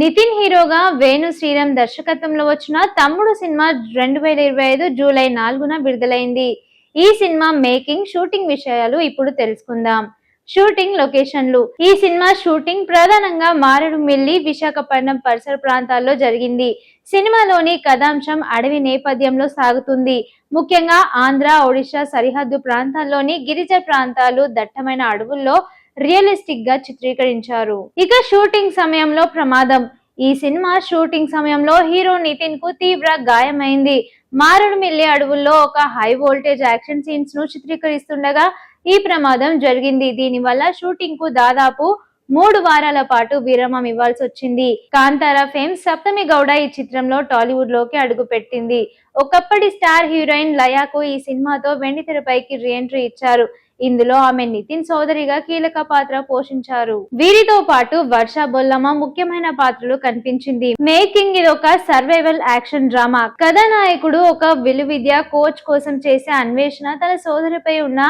నితిన్ హీరోగా వేణు శ్రీరామ్ దర్శకత్వంలో వచ్చిన తమ్ముడు సినిమా 2025 జూలై 4న విడుదలైంది. ఈ సినిమా మేకింగ్, షూటింగ్ విషయాలు ఇప్పుడు తెలుసుకుందాం. షూటింగ్ లొకేషన్లు. ఈ సినిమా షూటింగ్ ప్రధానంగా మారేడుమిల్లి, విశాఖపట్నం పరిసర ప్రాంతాల్లో జరిగింది. సినిమాలోని కథాంశం అడవి నేపథ్యంలో సాగుతుంది. ముఖ్యంగా ఆంధ్ర, ఒడిశా సరిహద్దు ప్రాంతాల్లోని గిరిజన ప్రాంతాలు, దట్టమైన అడవుల్లో రియలిస్టిక్ గా చిత్రీకరించారు. ఇక షూటింగ్ సమయంలో ప్రమాదం. ఈ సినిమా షూటింగ్ సమయంలో హీరో నితిన్ కు తీవ్ర గాయమైంది. మారేడుమిల్లి అడవుల్లో ఒక హై వోల్టేజ్ యాక్షన్ సీన్స్ ను చిత్రీకరిస్తుండగా ఈ ప్రమాదం జరిగింది. దీనివల్ల షూటింగ్ కు దాదాపు 3 వారాల పాటు విరామం ఇవ్వాల్సి వచ్చింది. కాంతారా ఫేమ్ సప్తమి గౌడ ఈ చిత్రంలో టాలీవుడ్ లోకి అడుగు పెట్టింది. ఒకప్పటి స్టార్ హీరోయిన్ లయాకు ఈ సినిమాతో వెండితెరపైకి రీ ఎంట్రీ ఇచ్చారు. ఇందులో ఆమె నితిన్ సోదరిగా కీలక పాత్ర పోషించారు. వీరితో పాటు వర్ష బొల్లమ్మ ముఖ్యమైన పాత్రలు కనిపించింది. మేకింగ్ ఇది ఒక సర్వైవల్ యాక్షన్ డ్రామా. కథానాయకుడు ఒక విలువిద్య కోచ్ కోసం చేసే అన్వేషణ, తన సోదరిపై ఉన్న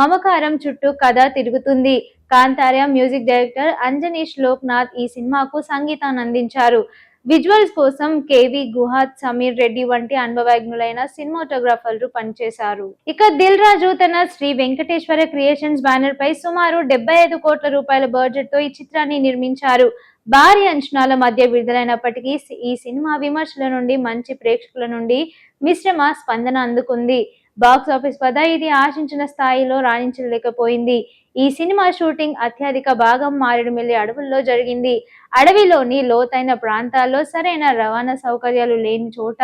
మమకారం చుట్టూ కథ తిరుగుతుంది. కాంతారా మ్యూజిక్ డైరెక్టర్ అంజనీష్ లోక్నాథ్ ఈ సినిమాకు సంగీతాన్ని అందించారు. విజువల్స్ కోసం కేవి గుహాత్, సమీర్ రెడ్డి వంటి అనుభవజ్ఞులైన సినిమాటోగ్రాఫర్లు పనిచేశారు. ఇక దిల్ రాజు తన శ్రీ వెంకటేశ్వర క్రియేషన్స్ బ్యానర్ పై సుమారు 75 కోట్ల రూపాయల బడ్జెట్ తో ఈ చిత్రాన్ని నిర్మించారు. భారీ అంచనాల మధ్య విడుదలైనప్పటికీ ఈ సినిమా విమర్శల నుండి, మంచి ప్రేక్షకుల నుండి మిశ్రమ స్పందన అందుకుంది. బాక్స్ ఆఫీస్ వద్ద ఇది ఆశించిన స్థాయిలో రాణించలేకపోయింది. ఈ సినిమా షూటింగ్ అత్యధిక భాగం మారేడుమిల్లి అడవుల్లో జరిగింది. అడవిలోని లోతైన ప్రాంతాల్లో సరైన రవాణా సౌకర్యాలు లేని చోట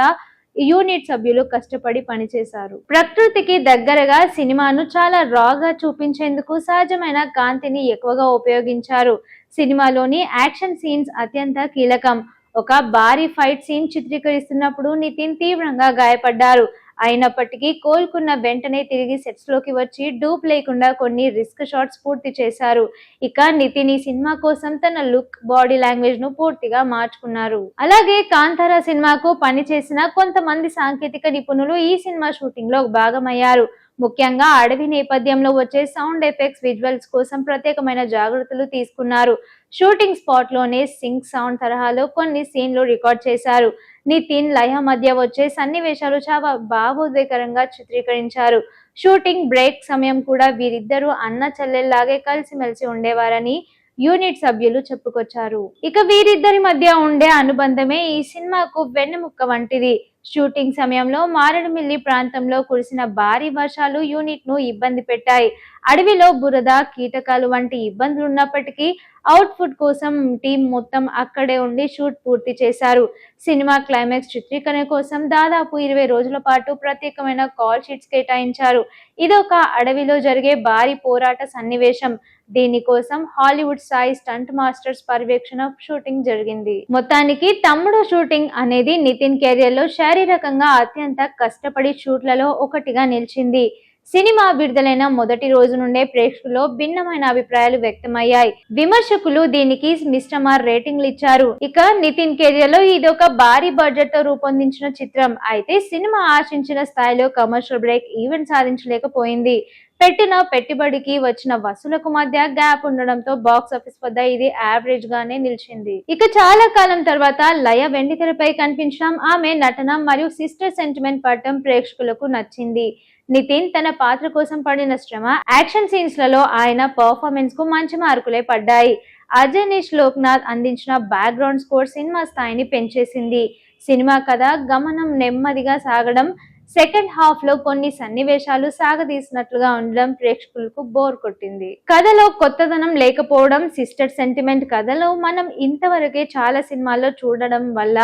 యూనిట్ సభ్యులు కష్టపడి పనిచేశారు. ప్రకృతికి దగ్గరగా సినిమాను చాలా రాగా చూపించేందుకు సహజమైన కాంతిని ఎక్కువగా ఉపయోగించారు. సినిమాలోని యాక్షన్ సీన్స్ అత్యంత కీలకం. ఒక భారీ ఫైట్ సీన్ చిత్రీకరిస్తున్నప్పుడు నితిన్ తీవ్రంగా గాయపడ్డారు. అయినప్పటికీ కోలుకున్న వెంటనే తిరిగి సెట్స్ లోకి వచ్చి డూప్ లేకుండా కొన్ని రిస్క్ షాట్స్ పూర్తి చేశారు. ఇక నితిన్ ఈ సినిమా కోసం తన లుక్, బాడీ లాంగ్వేజ్ ను పూర్తిగా మార్చుకున్నారు. అలాగే కాంతారా సినిమాకు పనిచేసిన కొంతమంది సాంకేతిక నిపుణులు ఈ సినిమా షూటింగ్ లో భాగమయ్యారు. ముఖ్యంగా అడవి నేపథ్యంలో వచ్చే సౌండ్ ఎఫెక్ట్స్, విజువల్స్ కోసం ప్రత్యేకమైన జాగ్రత్తలు తీసుకున్నారు. షూటింగ్ స్పాట్ లోనే సింక్ సౌండ్ తరహాలో కొన్ని సీన్లు రికార్డ్ చేశారు. నితిన్, లయ మధ్య వచ్చే సన్నివేశాలు చాలా భావోద్వేగకరంగా చిత్రీకరించారు. షూటింగ్ బ్రేక్ సమయం కూడా వీరిద్దరూ అన్న చెల్లెల్లాగే కలిసిమెలిసి ఉండేవారని యూనిట్ సభ్యులు చెప్పుకొచ్చారు. ఇక వీరిద్దరి మధ్య ఉండే అనుబంధమే ఈ సినిమాకు వెన్నెముక్క వంటిది. షూటింగ్ సమయంలో మారేడుమిల్లి ప్రాంతంలో కురిసిన భారీ వర్షాలు యూనిట్ ను ఇబ్బంది పెట్టాయి. అడవిలో బురద, కీటకాలు వంటి ఇబ్బందులు ఉన్నప్పటికీ అవుట్పుట్ కోసం టీం మొత్తం అక్కడే ఉండి షూట్ పూర్తి చేశారు. సినిమా క్లైమాక్స్ చిత్రీకరణ కోసం దాదాపు 20 రోజుల పాటు ప్రత్యేకమైన కాల్ షీట్స్ కేటాయించారు. ఇదొక అడవిలో జరిగే భారీ పోరాట సన్నివేశం. దీనికోసం హాలీవుడ్ స్థాయి స్టంట్ మాస్టర్స్ పర్యవేక్షణ షూటింగ్ జరిగింది. మొత్తానికి తమ్ముడు షూటింగ్ అనేది నితిన్ కెరియర్ లో శారీరకంగా అత్యంత కష్టపడి షూట్లలో ఒకటిగా నిలిచింది. సినిమా విడుదలైన మొదటి రోజు నుండే ప్రేక్షకుల్లో భిన్నమైన అభిప్రాయాలు వ్యక్తమయ్యాయి. విమర్శకులు దీనికి మిశ్రమ రేటింగ్లు ఇచ్చారు. ఇక నితిన్ కెరియర్ లో ఇది ఒక భారీ బడ్జెట్ తో రూపొందించిన చిత్రం. అయితే సినిమా ఆశించిన స్థాయిలో కమర్షియల్ బ్రేక్ ఈవెన్ సాధించలేకపోయింది. పెట్టిన పెట్టుబడికి వచ్చిన వసూలకు మధ్య గ్యాప్ ఉండడంతో బాక్స్ ఆఫీస్ వద్ద ఇది యావరేజ్ గానే నిలిచింది. ఇక చాలా కాలం తర్వాత లయ వెండితెరపై కనిపించడం, ఆమె నటన మరియు సిస్టర్ సెంటిమెంట్ పడటం ప్రేక్షకులకు నచ్చింది. నితిన్ తన పాత్ర కోసం పడిన శ్రమ, యాక్షన్ సీన్స్ లలో ఆయన పర్ఫార్మెన్స్ కు మంచి మార్కులే పడ్డాయి. అంజనీష్ లోక్నాథ్ అందించిన బ్యాక్గ్రౌండ్ స్కోర్ సినిమా స్థాయిని పెంచేసింది. సినిమా కథ గమనం నెమ్మదిగా సాగడం, సెకండ్ హాఫ్ లో కొన్ని సన్నివేశాలు సాగదీసినట్లుగా ఉండడం ప్రేక్షకులకు బోర్ కొట్టింది. కథలో కొత్తదనం లేకపోవడం, సిస్టర్ సెంటిమెంట్ కథలో మనం ఇంతవరకే చాలా సినిమాల్లో చూడడం వల్ల,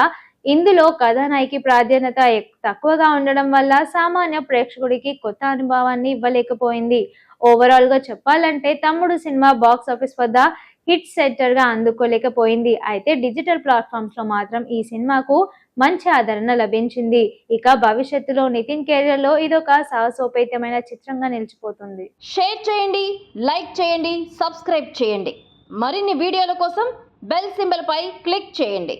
ఇందులో కథానాయకి ప్రాధాన్యత తక్కువగా ఉండడం వల్ల సామాన్య ప్రేక్షకుడికి కొత్త అనుభవాన్ని ఇవ్వలేకపోయింది. ఓవరాల్ గా చెప్పాలంటే తమ్ముడు సినిమా బాక్స్ ఆఫీస్ వద్ద హిట్ సెట్టర్ గా అందుకోలేకపోయింది. అయితే డిజిటల్ ప్లాట్ఫామ్స్ లో మాత్రం ఈ సినిమాకు మంచి ఆదరణ లభించింది. ఇక భవిష్యత్తులో నితిన్ కెరియర్ లో ఇదొక సాహసోపేతమైన చిత్రంగా నిలిచిపోతుంది. షేర్ చేయండి, లైక్ చేయండి, సబ్స్క్రైబ్ చేయండి. మరిన్ని వీడియోల కోసం బెల్ సింబల్ పై క్లిక్ చేయండి.